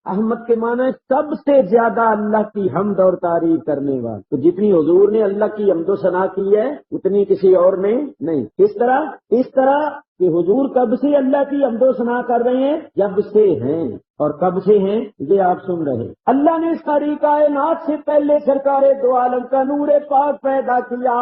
احمد کے معنی سب سے زیادہ اللہ کی حمد اور تعریف کرنے والا. تو جتنی حضور نے اللہ کی حمد و ثنا کی ہے اتنی کسی اور نے نہیں. کس طرح؟ اس طرح کہ حضور کب سے اللہ کی حمد و ثنا کر رہے ہیں؟ جب سے ہیں. اور کب سے ہیں یہ آپ سن رہے. اللہ نے ساری کائنات سے پہلے سرکار دو عالم کا نور پاک پیدا کیا،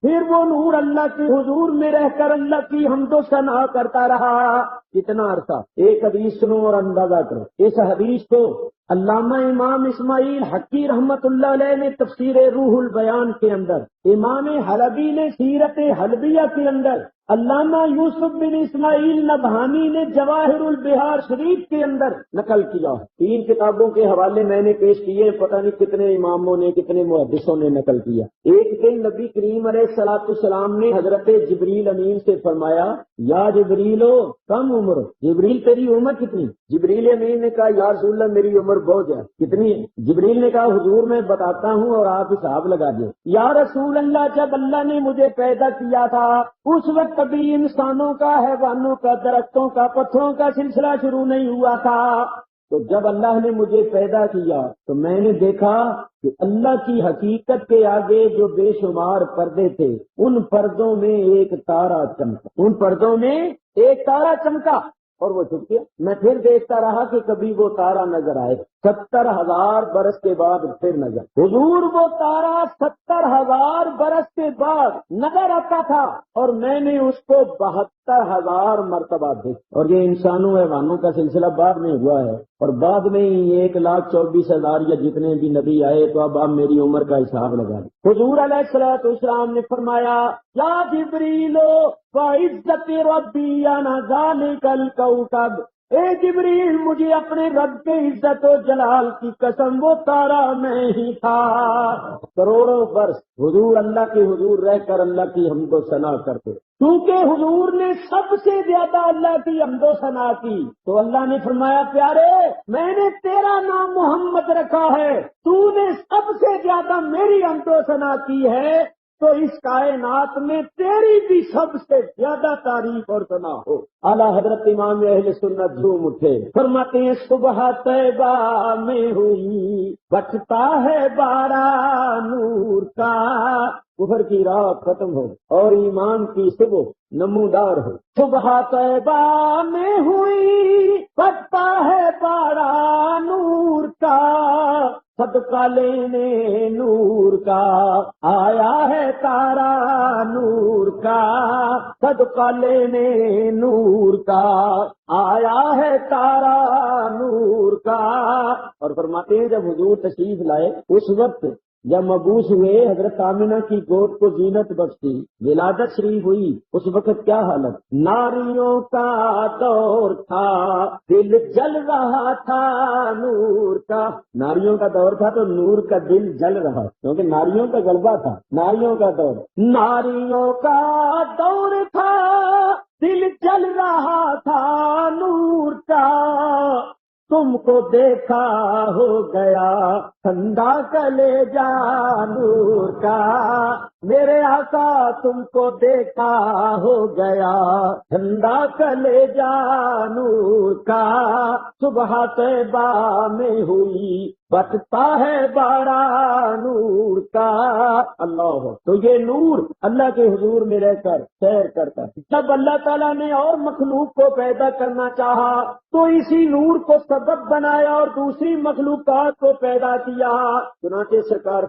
پھر وہ نور اللہ کے حضور میں رہ کر اللہ کی حمد و ثنا کرتا رہا. کتنا عرصہ؟ ایک حدیث سنو اور اندازہ کرو. اس حدیث کو علامہ امام اسماعیل حقی رحمت اللہ علیہ نے تفسیر روح البیان کے اندر، امام حلبی نے سیرت حلبیہ کے اندر، علامہ یوسف بن اسماعیل نبہانی نے جواہر البہار شریف کے اندر نقل کیا. 3 کتابوں کے حوالے میں نے پیش کیے، پتہ نہیں کتنے اماموں نے کتنے محدثوں نے نقل کیا. ایک دن نبی کریم علیہ الصلوۃ والسلام نے حضرت جبریل امین سے فرمایا، یا جبریلو کم عمر ہو. جبریل تیری عمر کتنی؟ جبریل امین نے کہا یا رسول اللہ میری عمر بہت ہے. کتنی ہے؟ جبریل نے کہا حضور میں بتاتا ہوں اور آپ حساب لگا دیں. یا رسول اللہ جب اللہ نے مجھے پیدا کیا تھا اس وقت کبھی انسانوں کا، حیوانوں کا، درختوں کا، پتھروں کا سلسلہ شروع نہیں ہوا تھا. تو جب اللہ نے مجھے پیدا کیا تو میں نے دیکھا کہ اللہ کی حقیقت کے آگے جو بے شمار پردے تھے ان پردوں میں ایک تارا چمکا. ان پردوں میں ایک تارا چمکا اور وہ چھپ گیا. میں پھر دیکھتا رہا کہ کبھی وہ تارا نظر آئے. 70,000 برس کے بعد پھر نظر. حضور وہ تارا 70,000 برس کے بعد نظر آتا تھا اور میں نے اس کو 72,000 مرتبہ دیکھا. اور یہ انسانوں حیوانوں کا سلسلہ بعد میں ہوا ہے اور بعد میں ہی 1,24,000 یا جتنے بھی نبی آئے. تو اب آپ میری عمر کا حساب لگا لیں. حضور علیہ الصلوۃ والسلام نے فرمایا یا جبریلو وعزت ربی انا ذالک الکوکب. اے جبریل مجھے اپنے رب کے عزت و جلال کی قسم وہ تارا میں ہی تھا. کروڑوں برس حضور اللہ کے حضور رہ کر اللہ کی حمد و ثنا کرتے. کیونکہ حضور نے سب سے زیادہ اللہ کی حمد و ثنا کی تو اللہ نے فرمایا پیارے میں نے تیرا نام محمد رکھا ہے، تو نے سب سے زیادہ میری حمد و ثنا کی ہے تو اس کائنات میں تیری بھی سب سے زیادہ تعریف اور ثنا ہو. اعلیٰ حضرت امام اہل سنت جھوم اٹھے، فرماتے ہیں صبح طیبہ میں ہوئی بچتا ہے بارہ نور کا. کفر کی راہ ختم ہو اور ایمان کی صبح نمودار ہو. صبح طیبہ میں ہوئی بچتا ہے بارہ نور کا، صدقہ لینے نور کا آیا ہے تارا نور کا، صدقہ لینے نور کا آیا ہے تارا نور کا. اور فرماتے ہیں جب حضور تشریف لائے اس وقت جب مبعوث ہوئے حضرت آمنہ کی گود کو زینت بخشی، ولادت شریف ہوئی، اس وقت کیا حالت؟ ناریوں کا دور تھا دل جل رہا تھا نور کا. ناریوں کا دور تھا تو نور کا دل جل رہا کیونکہ ناریوں کا غلبہ تھا. ناریوں کا دور، ناریوں کا دور تھا دل جل رہا تھا نور کا. تم کو دیکھا ہو گیا ٹھنڈا کلیجہ نور کا. میرے آقا تم کو دیکھا ہو گیا ٹھنڈا کلیجہ نور کا. صبح طیبہ میں ہوئی بچتا ہے بارہ نور کا. اللہ تو یہ نور اللہ کے حضور میں رہ کر سیر کرتا ہے. جب اللہ تعالیٰ نے اور مخلوق کو پیدا کرنا چاہا تو اسی نور کو سبب بنایا اور دوسری مخلوقات کو پیدا کیا. چنانچہ سرکار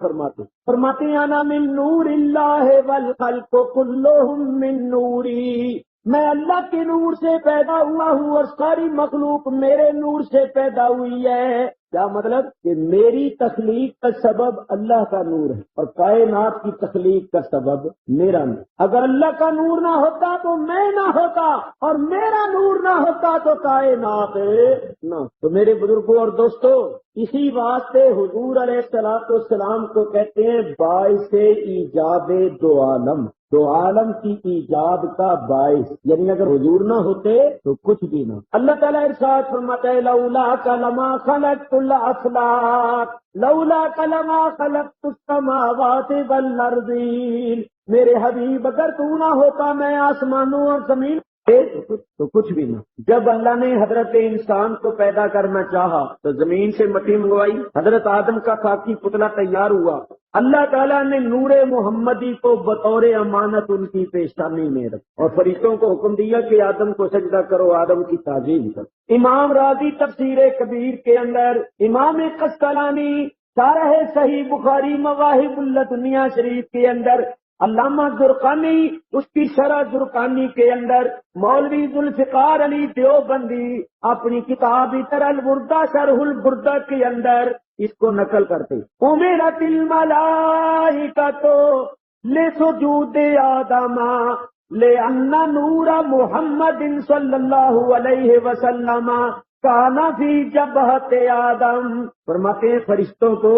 فرماتے ہیں انا من نور اللہ والخلق کلہم من نوری. میں اللہ کے نور سے پیدا ہوا ہوں اور ساری مخلوق میرے نور سے پیدا ہوئی ہے. کیا مطلب؟ کہ میری تخلیق کا سبب اللہ کا نور ہے اور کائنات کی تخلیق کا سبب میرا نور. اگر اللہ کا نور نہ ہوتا تو میں نہ ہوتا اور میرا نور نہ ہوتا تو کائنات نہ. تو میرے بزرگوں اور دوستو اسی واسطے حضور علیہ الصلوۃ والسلام کو کہتے ہیں باعث ایجاد دو عالم. دو عالم کی ایجاد کا باعث، یعنی اگر حضور نہ ہوتے تو کچھ بھی نہ. اللہ تعالیٰ ارشاد فرماتا ہے لولا کلما خلقت الافلاک لولا کلما خلقت السماوات والارضین. میرے حبیب اگر تو نہ ہوتا میں آسمانوں اور زمین تو کچھ بھی نہ۔ جب اللہ نے حضرت انسان کو پیدا کرنا چاہا تو زمین سے مٹی منگوائی، حضرت آدم کا خاکی پتلا تیار ہوا، اللہ تعالیٰ نے نور محمدی کو بطور امانت ان کی پیشانی میں رکھا اور فرشتوں کو حکم دیا کہ آدم کو سجدہ کرو، آدم کی تعظیم کرو۔ امام راضی تفسیر کبیر کے اندر، امام قسطلانی شارح صحیح بخاری مواہب اللدنیہ شریف کے اندر، علامہ زرقانی اس کی شرح زرقانی کے اندر، مولوی ذوالفقار علی دیوبندی اپنی کتاب تر البردہ شرح البردہ کے اندر اس کو نقل کرتے، امرت الملائکۃ لسجود آدم لأن نور محمد صلی اللہ علیہ وسلم کانا فی جبہت آدم۔ فرماتے ہیں فرشتوں کو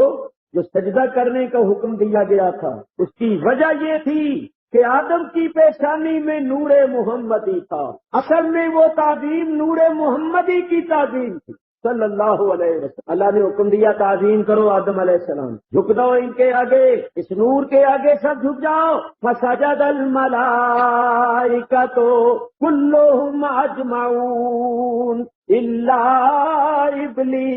جو سجدہ کرنے کا حکم دیا گیا تھا اس کی وجہ یہ تھی کہ آدم کی پیشانی میں نور محمدی تھا، اصل میں وہ تعظیم نور محمدی کی تعظیم تھی صلی اللہ علیہ وسلم۔ اللہ نے حکم دیا تعظیم کرو آدم علیہ السلام، جھک دو ان کے آگے، اس نور کے آگے سب جھک جاؤ۔ فسجد الملائکۃ کلہم اجمعون الا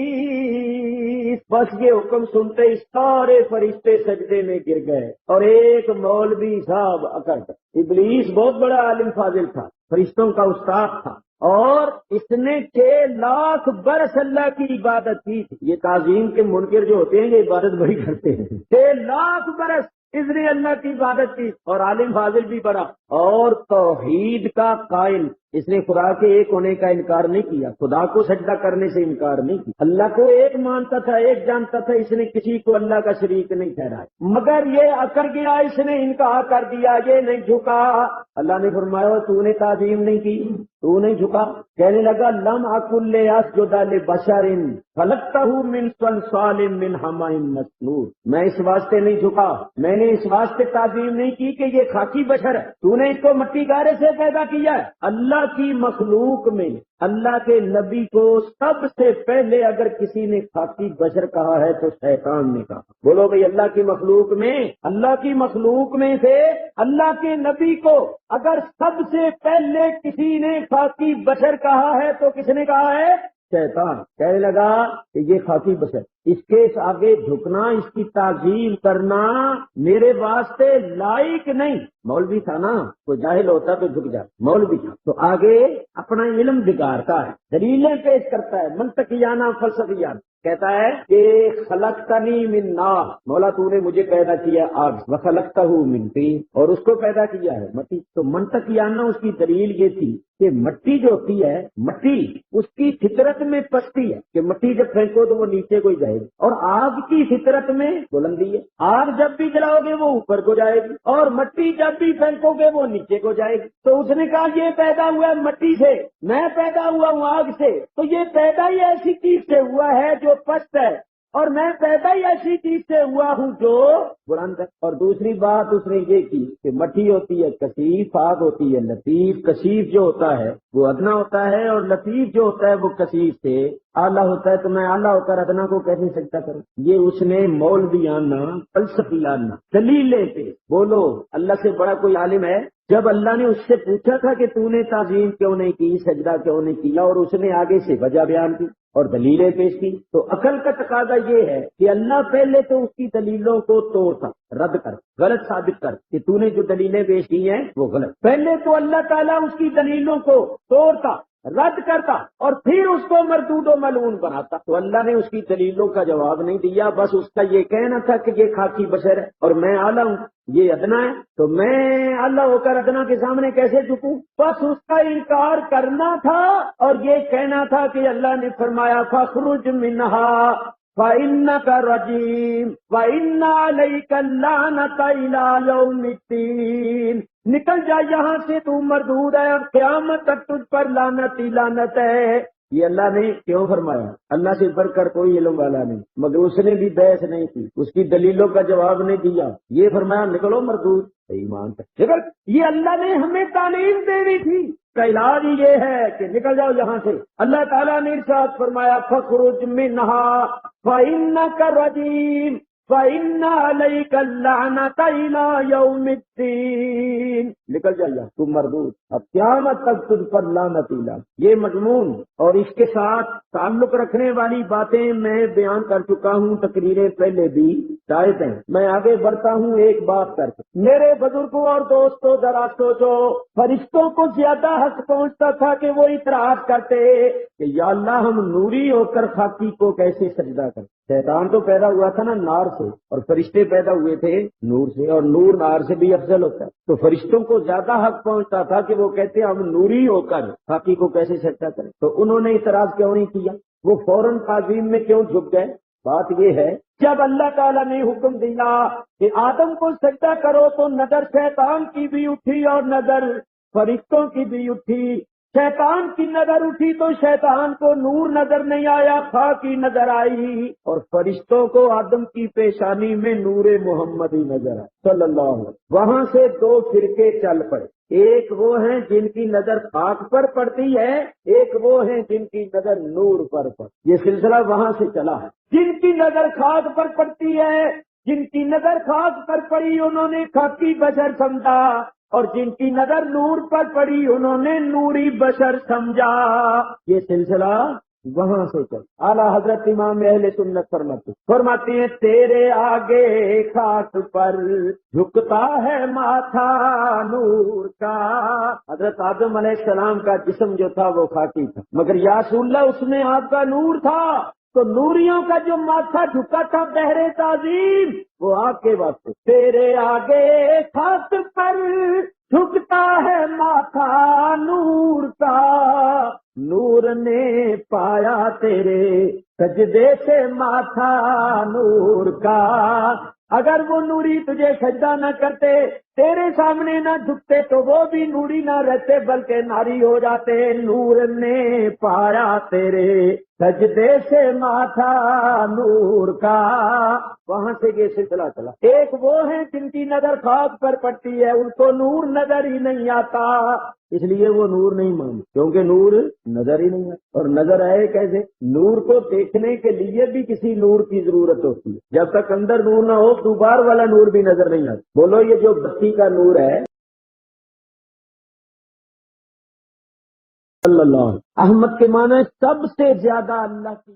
ابلیس، بس یہ حکم سنتے ہی سارے فرشتے سجدے میں گر گئے اور ایک مولوی صاحب اکڑ گئے۔ ابلیس بہت بڑا عالم فاضل تھا، فرشتوں کا استاد تھا، اور اس نے 6 لاکھ برس اللہ کی عبادت کی تھی۔ یہ تعظیم کے منکر جو ہوتے ہیں یہ عبادت بڑی کرتے ہیں، 6 لاکھ برس اس نے اللہ کی عبادت کی، اور عالم فاضل بھی بڑا اور توحید کا قائل۔ اس نے خدا کے ایک ہونے کا انکار نہیں کیا، خدا کو سجدہ کرنے سے انکار نہیں کیا، اللہ کو ایک مانتا تھا، ایک جانتا تھا، اس نے کسی کو اللہ کا شریک نہیں ٹھہرایا، مگر یہ اکڑ گیا، اس نے انکار کر دیا، یہ نہیں جھکا۔ اللہ نے فرمایا تو نے تعظیم نہیں کی، تو نہیں جھکا، کہنے لگا لم اکن لاسجد لبشر خلقتہ من صلصال من حمأ مسنون، میں اس واسطے نہیں جھکا، میں نے اس واسطے تعظیم نہیں کی کہ یہ خاکی بشر ہے، تو نے اس کو مٹی گارے سے پیدا کیا ہے۔ اللہ کی مخلوق میں اللہ کے نبی کو سب سے پہلے اگر کسی نے خاکی بشر کہا ہے تو شیطان نے کہا۔ بولو بھئی اللہ کی مخلوق میں سے اللہ کے نبی کو اگر سب سے پہلے کسی نے خاکی بشر کہا ہے تو کس نے کہا ہے؟ شیطان۔ کہنے لگا کہ یہ خاکی بشر، اس کے آگے جھکنا، اس کی تعظیم کرنا میرے واسطے لائق نہیں۔ مولوی تھا نا، کوئی جاہل ہوتا تو جھک جاتا، مولوی تھا تو آگے اپنا علم بگاڑتا ہے، دلیلیں پیش کرتا ہے، منطقیانہ فلسفیانہ، کہتا ہے کہ خلقتنی من نار، مولا تو نے مجھے پیدا کیا آگ، وخلقتہ من طین، اور اس کو پیدا کیا ہے مٹی۔ تو منطقیانہ اس کی دلیل یہ تھی کہ مٹی جو ہوتی ہے، مٹی اس کی فطرت میں پستی ہے کہ مٹی جب پھینکو تو وہ نیچے کو جائے گی، اور آگ کی فطرت میں بلندی ہے، آگ جب بھی جلاؤ گے وہ اوپر کو جائے گی، اور مٹی جب بھی پھینکو گے وہ نیچے کو جائے گی۔ تو اس نے کہا یہ پیدا ہوا ہے مٹی سے، میں پیدا ہوا ہوں آگ سے، تو یہ پیدا ہی ایسی چیز سے ہوا ہے جو پست ہے، اور میں پیدا ہی ایسی چیز سے ہوا ہوں جو بلند ہے۔ اور دوسری بات اس نے یہ کی کہ مٹی ہوتی ہے کثیف، آگ ہوتی ہے لطیف۔ کثیف جو ہوتا ہے وہ ادنا ہوتا ہے، اور لطیف جو ہوتا ہے وہ کثیف سے اعلیٰ ہوتا ہے، تو میں اعلیٰ ہو کر ادنا کو کیسے سجدہ کروں؟ یہ اس نے مولویانہ فلسفیانہ دلیلیں پہ، بولو اللہ سے بڑا کوئی عالم ہے؟ جب اللہ نے اس سے پوچھا تھا کہ تو نے تعظیم کیوں نہیں کی، سجدہ کیوں نہیں کیا، اور اس نے آگے سے وجہ بیان کی اور دلیلیں پیش کی، تو عقل کا تقاضا یہ ہے کہ اللہ پہلے تو اس کی دلیلوں کو توڑتا، رد کر، غلط ثابت کر کہ تو نے جو دلیلیں پیش کی ہیں وہ غلط۔ پہلے تو اللہ تعالیٰ اس کی دلیلوں کو توڑتا، رد کرتا، اور پھر اس کو مردود و ملعون بناتا۔ تو اللہ نے اس کی دلیلوں کا جواب نہیں دیا، بس اس کا یہ کہنا تھا کہ یہ خاکی بشر ہے اور میں اعلیٰ ہوں، یہ ادنا ہے، تو میں اعلیٰ ہو کر ادنا کے سامنے کیسے جھکوں؟ بس اس کا انکار کرنا تھا اور یہ کہنا تھا کہ اللہ نے فرمایا فاخرج منہا فإنک رجیم وإن علیک اللعنۃ الی یوم الدین، نکل جا یہاں سے، تو مردود ہے، اب قیامت تک تجھ پر لعنت ہی لعنت ہے۔ یہ اللہ نے کیوں فرمایا؟ اللہ سے بڑھ کر کوئی علم والا نہیں، مگر اس نے بھی بحث نہیں کی، اس کی دلیلوں کا جواب نہیں دیا، یہ فرمایا نکلو مردود۔ ایمان تک یہ اللہ نے ہمیں تعلیم دینی تھی، کا علاج یہ ہے کہ نکل جاؤ یہاں سے۔ اللہ تعالیٰ نے ارشاد فرمایا فخرج منہا فإنک رجیم وإن علیک اللعنۃ الی یوم الدین، نکل جائیے تم مردود، اب قیامت تک تجھ پر لعنت ہی لعنت۔ یہ مضمون اور اس کے ساتھ تعلق رکھنے والی باتیں میں بیان کر چکا ہوں تقریریں پہلے بھی، شاید ہیں۔ میں آگے بڑھتا ہوں ایک بات کر کے۔ میرے بزرگوں اور دوستوں ذرا سوچو، فرشتوں کو زیادہ حق پہنچتا تھا کہ وہ اعتراض کرتے کہ یا اللہ ہم نوری ہو کر خاکی کو کیسے سجدہ کریں۔ شیطان تو پیدا ہوا تھا نا نار سے، اور فرشتے پیدا ہوئے تھے نور سے، اور نور نار سے بھی افضل ہوتا ہے۔ تو فرشتوں کو زیادہ حق پہنچتا تھا کہ وہ کہتے ہم نوری ہو کر خاکی کو کیسے سجدہ کریں۔ تو انہوں نے اعتراض کیوں نہیں کیا؟ وہ فوراً تعظیم میں کیوں جھک گئے؟ بات یہ ہے، جب اللہ تعالیٰ نے حکم دیا کہ آدم کو سجدہ کرو تو نظر شیطان کی بھی اٹھی اور نظر فرشتوں کی بھی اٹھی۔ شیطان کی نظر اٹھی تو شیطان کو نور نظر نہیں آیا، خاکی نظر آئی، اور فرشتوں کو آدم کی پیشانی میں نور محمد ہی نظر آئی صلی اللہ علیہ وسلم۔ وہاں سے دو فرقے چل پڑے، ایک وہ ہیں جن کی نظر خاک پر پڑتی ہے، ایک وہ ہیں جن کی نظر نور پر پڑتی۔ یہ سلسلہ وہاں سے چلا ہے۔ جن کی نظر خاک پر پڑتی ہے، جن کی نظر خاک پر پڑی انہوں نے خاکی بشر سمجھا، اور جن کی نظر نور پر پڑی انہوں نے نوری بشر سمجھا۔ یہ سلسلہ وہاں سے چلا۔ اعلیٰ حضرت امام اہل سنت فرماتے ہیں تیرے آگے خاک پر جھکتا ہے ماتھا نور کا۔ حضرت آدم علیہ السلام کا جسم جو تھا وہ خاکی تھا، مگر یا رسول اللہ اس میں آپ کا نور تھا، تو نوریوں کا جو ماتھا جھکا تھا بہرے تعظیم وہ آپ کے واسطے۔ تیرے آگے خاک پر جھکتا ہے ماتھا نور کا، نور نے پایا تیرے سجدے سے ماتھا نور کا۔ اگر وہ نوری تجھے سجدہ نہ کرتے، تیرے سامنے نہ جھکتے، تو وہ بھی نوری نہ رہتے بلکہ ناری ہو جاتے۔ نور نے پایا تیرے سجدے سے ماتھا نور کا۔ وہاں سے یہ سلسلہ چلا۔ ایک وہ ہیں جن کی نظر خاک پر پڑتی ہے، ان کو نور نظر ہی نہیں آتا، اس لیے وہ نور نہیں مانتے، کیونکہ نور نظر ہی نہیں آتا۔ اور نظر آئے کیسے؟ نور کو دیکھنے کے لیے بھی کسی نور کی ضرورت ہوتی ہے، جب تک اندر نور نہ ہو تو باہر والا نور بھی نظر نہیں آتا۔ بولو یہ جو بتی کا نور ہے اللہ احمد کے معنی سب سے زیادہ اللہ کی